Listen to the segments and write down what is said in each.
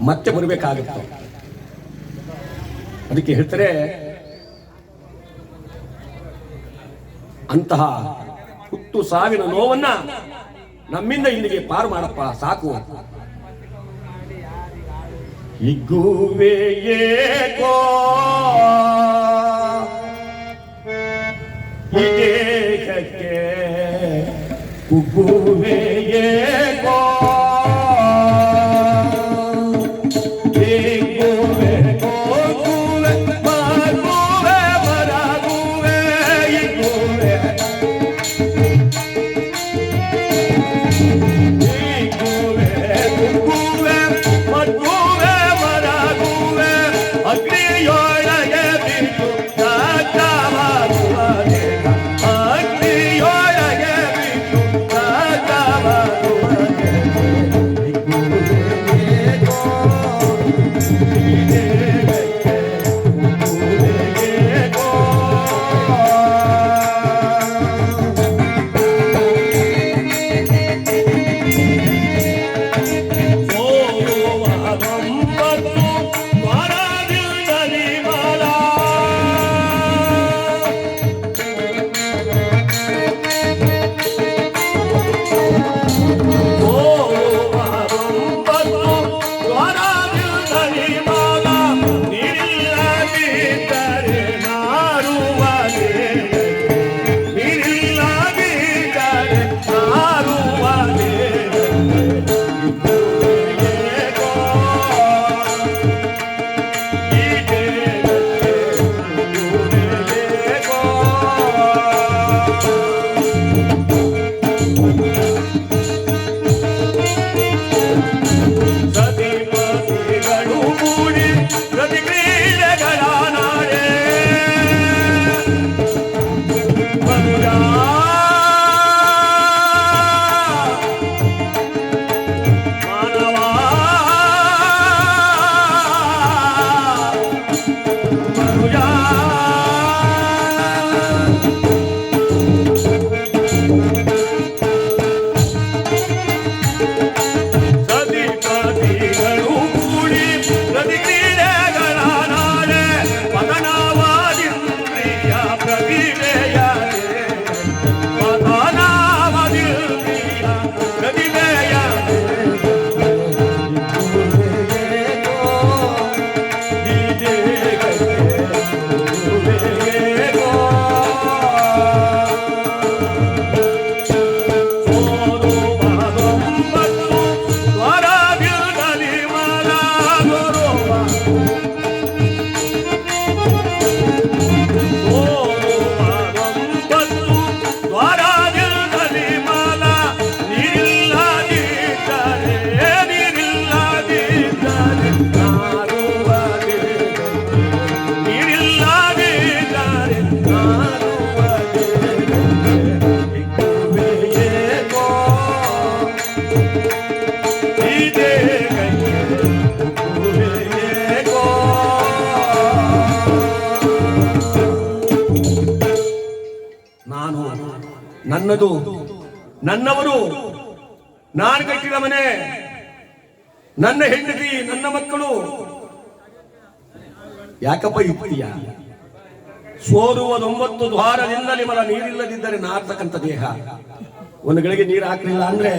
ಮತ್ತೆ ಬರಬೇಕಾಗುತ್ತೆ. ಅದಕ್ಕೆ ಹೇಳ್ತಾರೆ, ಅಂತಹ ಹುಟ್ಟು ಸಾವಿನ ನೋವನ್ನ ನಮ್ಮಿಂದ ಇಲ್ಲಿಗೆ ಪಾರು ಮಾಡಪ್ಪ, ಸಾಕು. ಹಿಗ್ಗುವೆ ಏಕೋ ಈ ದೇಹಕ್ಕೆ, ಕುಗ್ಗುವೆ ಏಕೋ ನನ್ನದು, ನನ್ನವರು, ನಾನು ಕಟ್ಟಿದ ಮನೆ, ನನ್ನ ಹೆಂಡತಿ, ನನ್ನ ಮಕ್ಕಳು. ಯಾಕಪ್ಪ ಇರ್ತೀಯ? ಸೋರುವ 9 ದ್ವಾರದಿಂದ ನಿಮ್ಮಲ್ಲ ನೀರಿಲ್ಲದಿದ್ದರೆ ನಾರ್ತಕ್ಕಂಥ ದೇಹ. ಒಂದು ಗಳಿಗೆ ನೀರು ಹಾಕಲಿಲ್ಲ ಅಂದ್ರೆ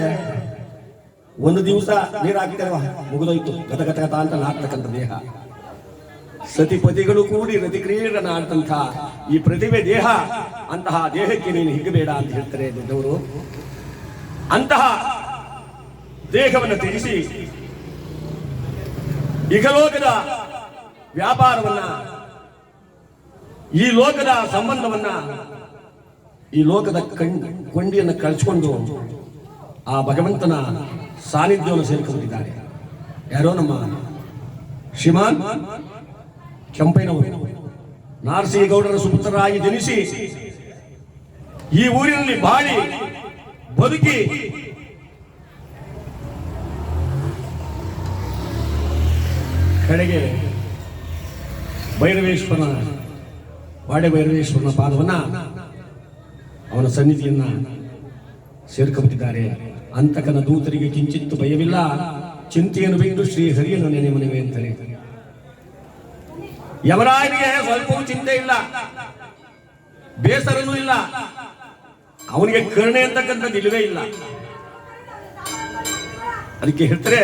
ಒಂದು ದಿವಸ ನೀರು ಹಾಕಿದವ ಮುಗಿದೋಯ್ತು, ಗತಗತ ಅಂತ ನಾರ್ತಕ್ಕಂಥ ದೇಹ. ಸತಿಪತಿಗಳು ಕೂಡಿ ರತಿ ಕ್ರೀಡನಾಡ್ತಂಥ ಈ ಪ್ರತಿಭೆ ದೇಹ, ಅಂತಹ ದೇಹಕ್ಕೆ ನೀನು ಹಿಗ್ಗಬೇಡ ಅಂತ ಹೇಳ್ತಾರೆ ದೊಡ್ಡವರು. ಅಂತಹ ದೇಹವನ್ನು ತ್ಯಜಿಸಿ ಇಹಲೋಕದ ವ್ಯಾಪಾರವನ್ನ, ಈ ಲೋಕದ ಸಂಬಂಧವನ್ನ, ಈ ಲೋಕದ ಕೊಂಡಿಯನ್ನು ಕಳ್ಚಿಕೊಂಡು ಆ ಭಗವಂತನ ಸಾನ್ನಿಧ್ಯವನ್ನು ಸೇರಿಕೊಂಡಿದ್ದಾರೆ. ಯಾರೋ ನಮ್ಮ ಶ್ರೀಮಾನ್ ಕೆಂಪಯ್ಯನವರು ನಾರಸಿಗೌಡರ ಸುಪುತ್ರರಾಗಿ ಜನಿಸಿ ಈ ಊರಿನಲ್ಲಿ ಬಾಳಿ ಬದುಕಿ ಕಡೆಗೆ ಭೈರವೇಶ್ವರನ ವಾಡೆ ಭೈರವೇಶ್ವರನ ಪಾದವನ್ನ, ಅವನ ಸನ್ನಿಧಿಯನ್ನ ಸೇರ್ಕೊಂಬಿಟ್ಟಿದ್ದಾರೆ. ಅಂತಕನ ದೂತರಿಗೆ ಕಿಂಚಿತ್ತು ಭಯವಿಲ್ಲ, ಚಿಂತೆಯನ್ನು ಬಿಟ್ಟು ಶ್ರೀಹರಿಯನ್ನು ನೆನೆ ಮನೆವೆ ಅಂತಾರೆ. ಯಮರಾಯನಿಗೆ ಸ್ವಲ್ಪವೂ ಚಿಂತೆ ಇಲ್ಲ, ಬೇಸರನೂ ಇಲ್ಲ, ಅವನಿಗೆ ಕರುಣೆ ಅಂತಕ್ಕಂಥದ್ದು ಇಲ್ಲವೇ ಇಲ್ಲ. ಅದಕ್ಕೆ ಹೇಳ್ತಾರೆ